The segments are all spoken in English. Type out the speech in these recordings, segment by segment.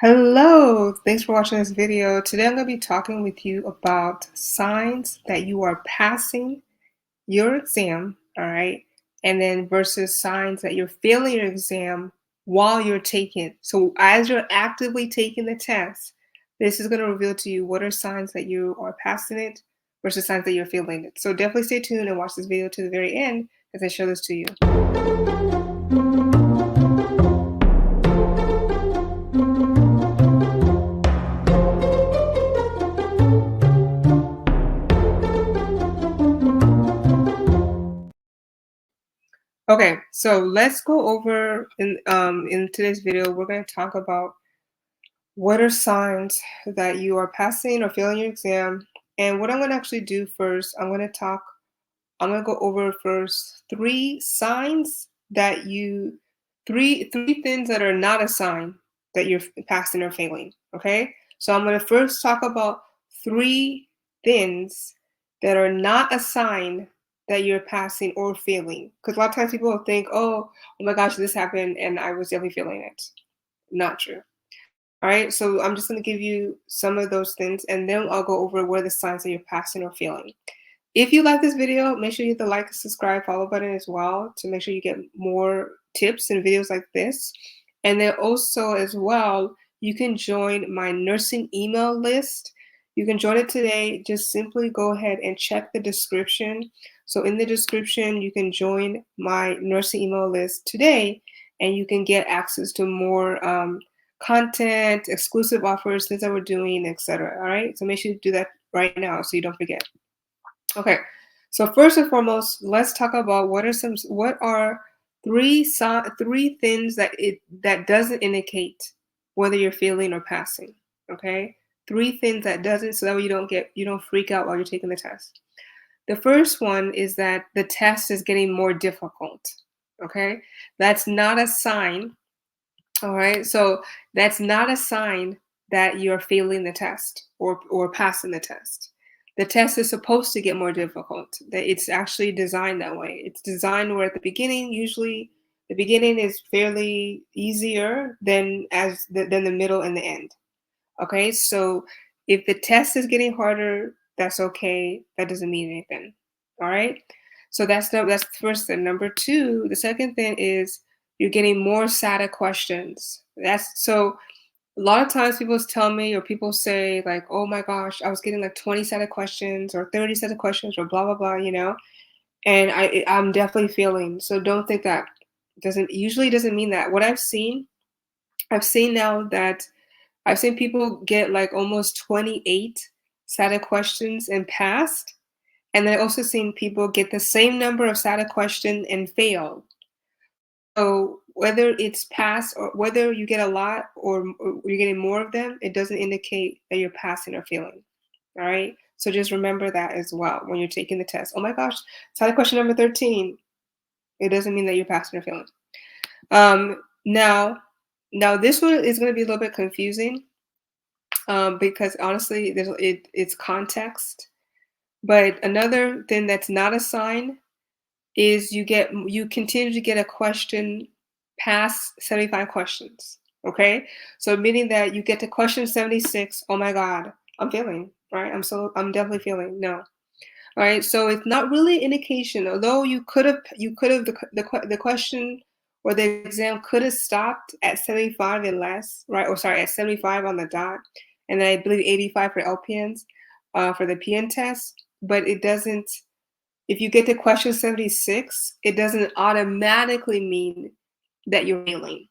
Hello, thanks for watching this video. Today I'm going to be talking with you about signs that you are passing your exam, all right? And then versus signs that you're failing your exam while you're taking it. So as you're actively taking the test, this is going to reveal to you what are signs that you are passing it versus signs that you're failing it. So definitely stay tuned and watch this video to the very end as I show this to you. Okay, so let's go over in today's video, we're going to talk about what are signs that you are passing or failing your exam. And what I'm going to actually do first, I'm going to go over first three signs that you three things that are not a sign that you're passing or failing, okay? So I'm going to first talk about three things that are not a sign that you're passing or failing. Because a lot of times people will think, oh my gosh, this happened and I was definitely feeling it. Not true. All right, so I'm just going to give you some of those things and then I'll go over what are the signs that you're passing or failing. If you like this video, make sure you hit the like, subscribe, follow button as well to make sure you get more tips and videos like this. And then also as well, you can join my nursing email list. You can join it today. Just simply go ahead and check the description. So in the description, you can join my nursing email list today and you can get access to more content, exclusive offers, things that we're doing, etc. All right, so make sure you do that right now so you don't forget. Okay, so first and foremost, let's talk about what are three things that doesn't indicate whether you're failing or passing. Okay, three things that doesn't, so that way you don't freak out while you're taking the test. The first one is that the test is getting more difficult. Okay, that's not a sign. All right, so that's not a sign that you're failing the test or passing the test. The test is supposed to get more difficult. That it's actually designed that way. It's designed where at the beginning, usually the beginning is fairly easier than the middle and the end. Okay, so if the test is getting harder, that's okay. That doesn't mean anything. All right. So that's the first thing. Number two, the second thing is you're getting more SATA questions. That's so a lot of times people tell me or people say like, oh my gosh, I was getting like 20 set of questions or 30 set of questions or blah blah blah, and I'm definitely failing. So don't think that doesn't mean that. What I've seen now that I've seen people get like almost 28 SATA questions and passed. And then I've also seen people get the same number of SATA question and fail. So whether it's passed or whether you get a lot or you're getting more of them, it doesn't indicate that you're passing or failing. All right. So just remember that as well when you're taking the test. Oh my gosh, SATA question number 13. It doesn't mean that you're passing or failing. Um, now, now this one is going to be a little bit confusing because honestly, it's context. But another thing that's not a sign is you continue to get a question past 75 questions. Okay, so meaning that you get to question 76. Oh my God, I'm failing. Right, I'm definitely failing. No. All right, so it's not really indication. Although the question or the exam could have stopped at 75 and less, right? Or sorry, at 75 on the dot, and then I believe 85 for LPNs, for the PN test. But it doesn't. If you get to question 76, it doesn't automatically mean that you're failing,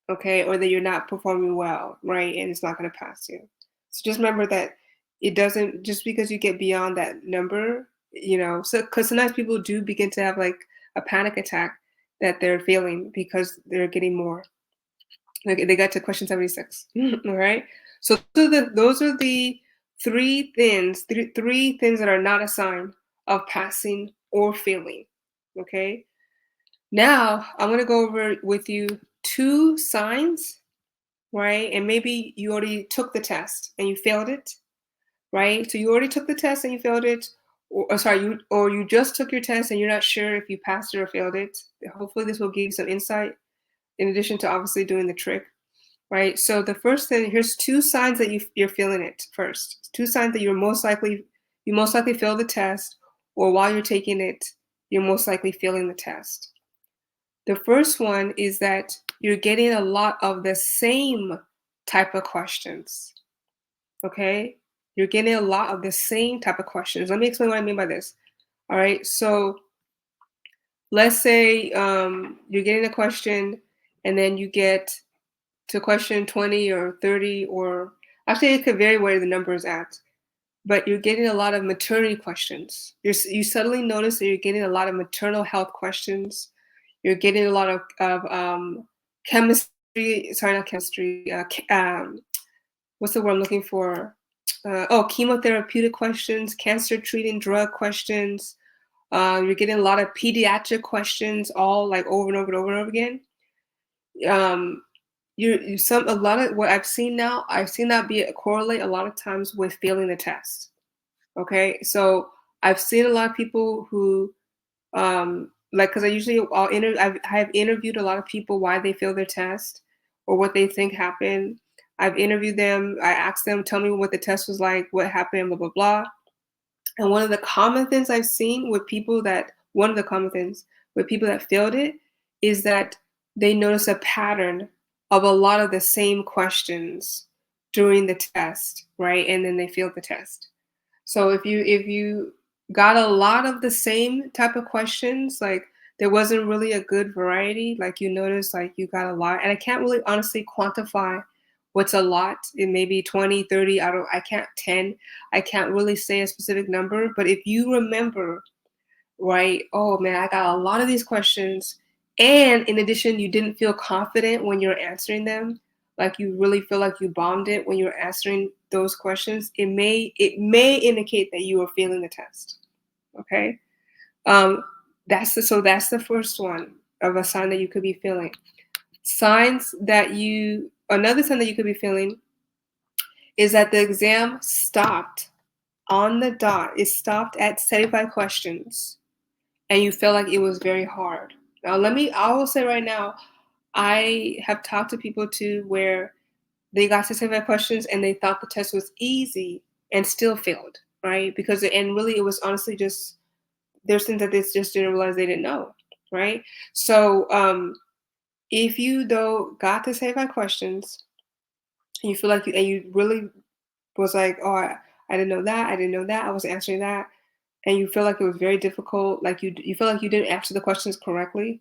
okay, or that you're not performing well, right? And it's not going to pass you. So just remember that it doesn't just because you get beyond that number, so because sometimes people do begin to have like a panic attack that they're failing because they're getting more. Like they got to question 76. All right. So those are the three things that are not a sign of passing or failing. Okay. Now I'm gonna go over with you two signs, right? And maybe you already took the test and you failed it, right? So you already took the test and you failed it, or you just took your test and you're not sure if you passed it or failed it. Hopefully, this will give you some insight in addition to obviously doing the trick. right? So the first thing, here's two signs that you're feeling it first. Two signs that you most likely fail the test, or while you're taking it, you're most likely failing the test. The first one is that you're getting a lot of the same type of questions. Okay? You're getting a lot of the same type of questions. Let me explain what I mean by this. All right. So let's say you're getting a question and then you get to question 20 or 30, or actually it could vary where the number is at, but you're getting a lot of maternity questions. You suddenly notice that you're getting a lot of maternal health questions. You're getting a lot of chemistry, sorry, not chemistry, what's the word I'm looking for? Chemotherapeutic questions, cancer treating drug questions. You're getting a lot of pediatric questions, all like over and over and over and over again. Um, you some a lot of what I've seen now, I've seen that be correlate a lot of times with failing the test. Okay, so I've seen a lot of people who like because I've interviewed a lot of people why they fail their test or what they think happened. I've interviewed them. I asked them, tell me what the test was like, what happened, blah blah blah. And one of the common things I've seen with people that one of the common things with people that failed it is that they notice a pattern of a lot of the same questions during the test, right? And then they failed the test. So if you got a lot of the same type of questions, like there wasn't really a good variety, like you notice like you got a lot, and I can't really honestly quantify what's a lot. It may be 20, 30, I can't 10. I can't really say a specific number, but if you remember, right, oh man, I got a lot of these questions, and in addition, you didn't feel confident when you're answering them, like you really feel like you bombed it when you're answering those questions, it may indicate that you are failing the test. Okay. um that's the first one of a sign that you could be feeling. Signs that you Another sign that you could be feeling is that the exam stopped on the dot. It stopped at 75 questions and you felt like it was very hard. Now I will say right now, I have talked to people too where they got to 75 questions and they thought the test was easy and still failed, right? Because and really it was honestly just there's things that they just didn't realize they didn't know, right? So if you though got to 75 questions and you feel like you really was like, oh, I didn't know that, I didn't know that, I was answering that, and you feel like it was very difficult, like you feel like you didn't answer the questions correctly,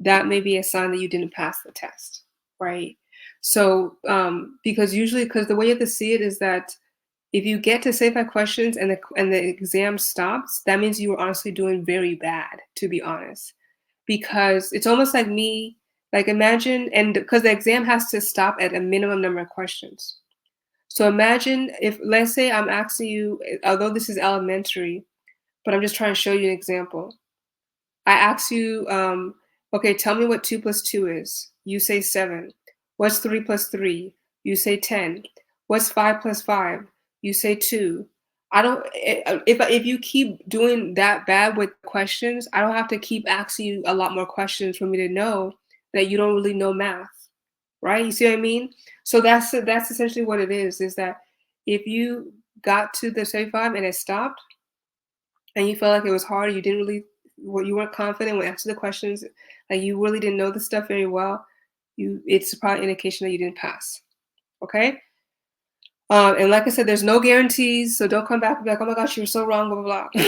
that may be a sign that you didn't pass the test, right? So, because the way you have to see it is that if you get to 75 questions and the exam stops, that means you were honestly doing very bad, to be honest. Because it's almost like me, like imagine, and because the exam has to stop at a minimum number of questions. So imagine if, let's say I'm asking you, although this is elementary, but I'm just trying to show you an example. I ask you, okay, tell me what 2 plus 2 is. You say 7. What's 3 plus 3? You say 10. What's 5 plus 5? You say 2. I don't, if you keep doing that bad with questions, I don't have to keep asking you a lot more questions for me to know that you don't really know math, right? You see what I mean? So that's essentially what it is that if you got to the 75 and it stopped, and you felt like it was hard, you didn't really, well, you weren't confident when answering the questions, like you really didn't know the stuff very well, it's probably an indication that you didn't pass. Okay. And like I said, there's no guarantees, so don't come back and be like, oh my gosh, you're so wrong, blah blah blah.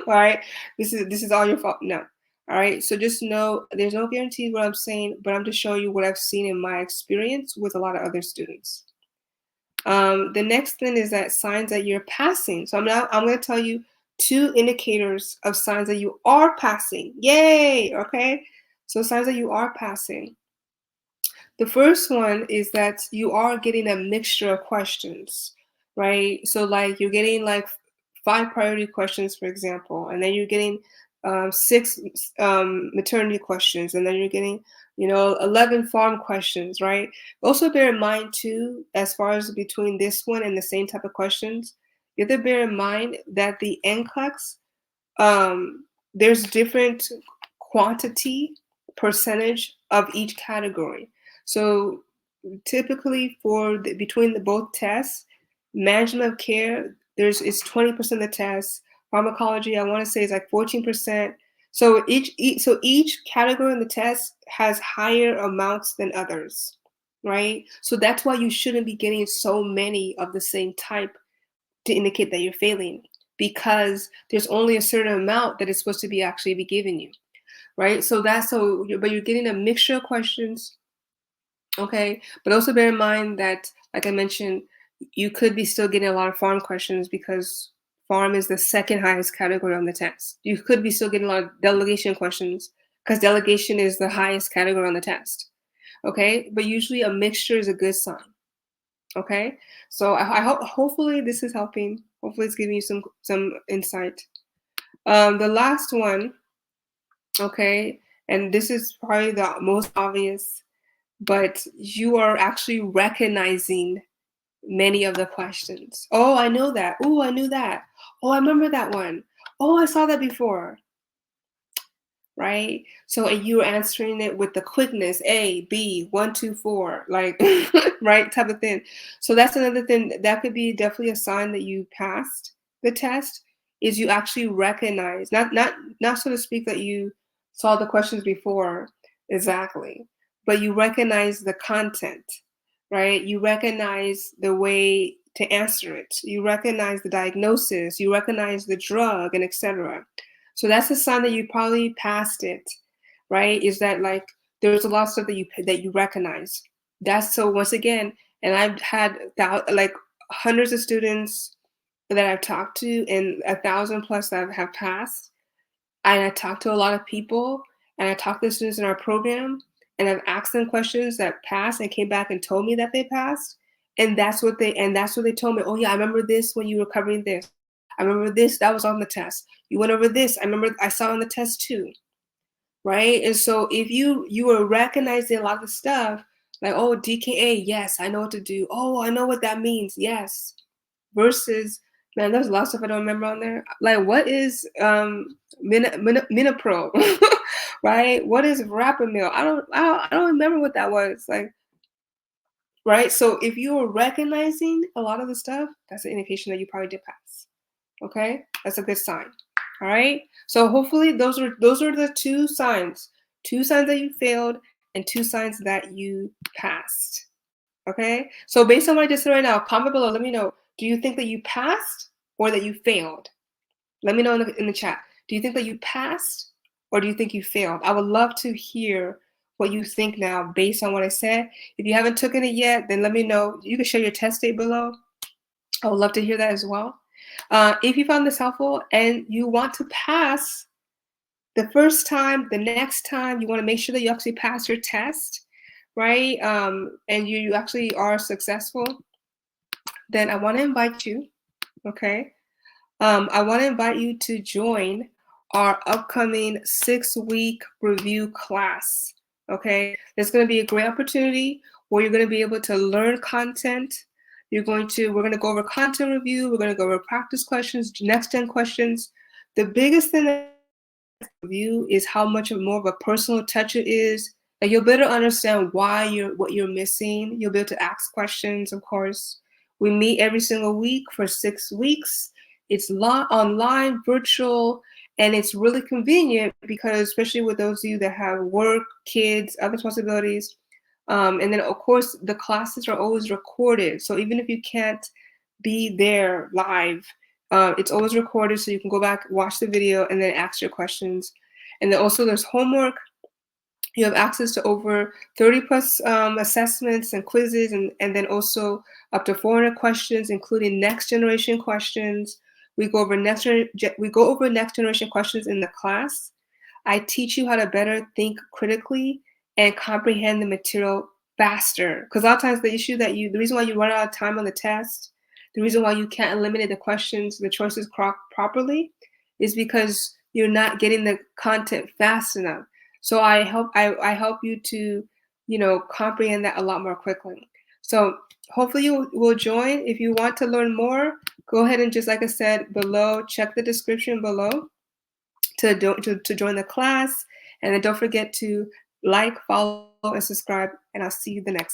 All right, this is all your fault. No. All right, so just know there's no guarantees what I'm saying, but I'm just showing you what I've seen in my experience with a lot of other students. The next thing is that signs that you're passing. So I'm going to tell you two indicators of signs that you are passing. Yay! Okay. So signs that you are passing. The first one is that you are getting a mixture of questions, right? So like you're getting like 5 priority questions, for example, and then you're getting 6 maternity questions, and then you're getting 11 farm questions, right? Also bear in mind too, as far as between this one and the same type of questions, you have to bear in mind that the NCLEX, there's different quantity percentage of each category. So typically for between the both tests, management of care, there's it's 20% of the test. Pharmacology, I want to say is like 14%. So each category in the test has higher amounts than others, right? So that's why you shouldn't be getting so many of the same type to indicate that you're failing, because there's only a certain amount that is supposed to be actually be given you, right? So but you're getting a mixture of questions. Okay, but also bear in mind that, like I mentioned, you could be still getting a lot of farm questions because farm is the second highest category on the test. You could be still getting a lot of delegation questions because delegation is the highest category on the test. Okay, but usually a mixture is a good sign. Okay, so I hope hopefully this is helping. Hopefully it's giving you some insight. The last one, okay, and this is probably the most obvious, but you are actually recognizing many of the questions. Oh, I know that. Oh, I knew that. Oh, I remember that one. Oh, I saw that before. Right? So you're answering it with the quickness, A, B, 1, 2, 4, like right type of thing. So that's another thing that could be definitely a sign that you passed the test, is you actually recognize, not so to speak that you saw the questions before exactly, but you recognize the content, right? You recognize the way to answer it. You recognize the diagnosis, you recognize the drug, and etc. So that's a sign that you probably passed it, right? Is that like there's a lot of stuff that you recognize. That's so once again, and I've had like hundreds of students that I've talked to, and 1,000 plus that have passed. And I talked to a lot of people, and I talked to the students in our program, and I've asked them questions that passed and came back and told me that they passed. And that's what they told me. Oh yeah, I remember this when you were covering this. I remember this, that was on the test. You went over this. I remember I saw on the test too. Right? And so if you are recognizing a lot of the stuff, like, oh, DKA, yes, I know what to do. Oh, I know what that means. Yes. Versus, man, there's a lot of stuff I don't remember on there. Like, what is Minipro, right? What is Rapamil? I don't remember what that was. Like, right? So if you are recognizing a lot of the stuff, that's an indication that you probably did pass. Okay, that's a good sign. All right. So hopefully those are the two signs that you failed and two signs that you passed. Okay. So based on what I just said right now, comment below. Let me know. Do you think that you passed or that you failed? Let me know in the chat. Do you think that you passed or do you think you failed? I would love to hear what you think now based on what I said. If you haven't taken it yet, then let me know. You can share your test date below. I would love to hear that as well. If you found this helpful and you want to pass the first time, the next time, you want to make sure that you actually pass your test, right? And you actually are successful, then I want to invite you, okay? I want to invite you to join our upcoming 6-week review class. Okay, it's going to be a great opportunity where you're going to be able to learn content. We're going to go over content review. We're going to go over practice questions, next gen questions. The biggest thing that review is how much more of a personal touch it is. And you'll better understand what you're missing. You'll be able to ask questions, of course. We meet every single week for 6 weeks. It's online, virtual, and it's really convenient because, especially with those of you that have work, kids, other responsibilities, and then of course the classes are always recorded. So even if you can't be there live, it's always recorded, so you can go back, watch the video, and then ask your questions. And then also there's homework. You have access to over 30 plus assessments and quizzes, and then also up to 400 questions, including next generation questions. We go over next generation questions in the class. I teach you how to better think critically and comprehend the material faster. Because a lot of times the reason why you run out of time on the test, the reason why you can't eliminate the questions, the choices properly, is because you're not getting the content fast enough. So I help you to, comprehend that a lot more quickly. So hopefully you will join. If you want to learn more, go ahead and just like I said below, check the description below to join the class. And then don't forget to like, follow, and subscribe. And I'll see you the next time.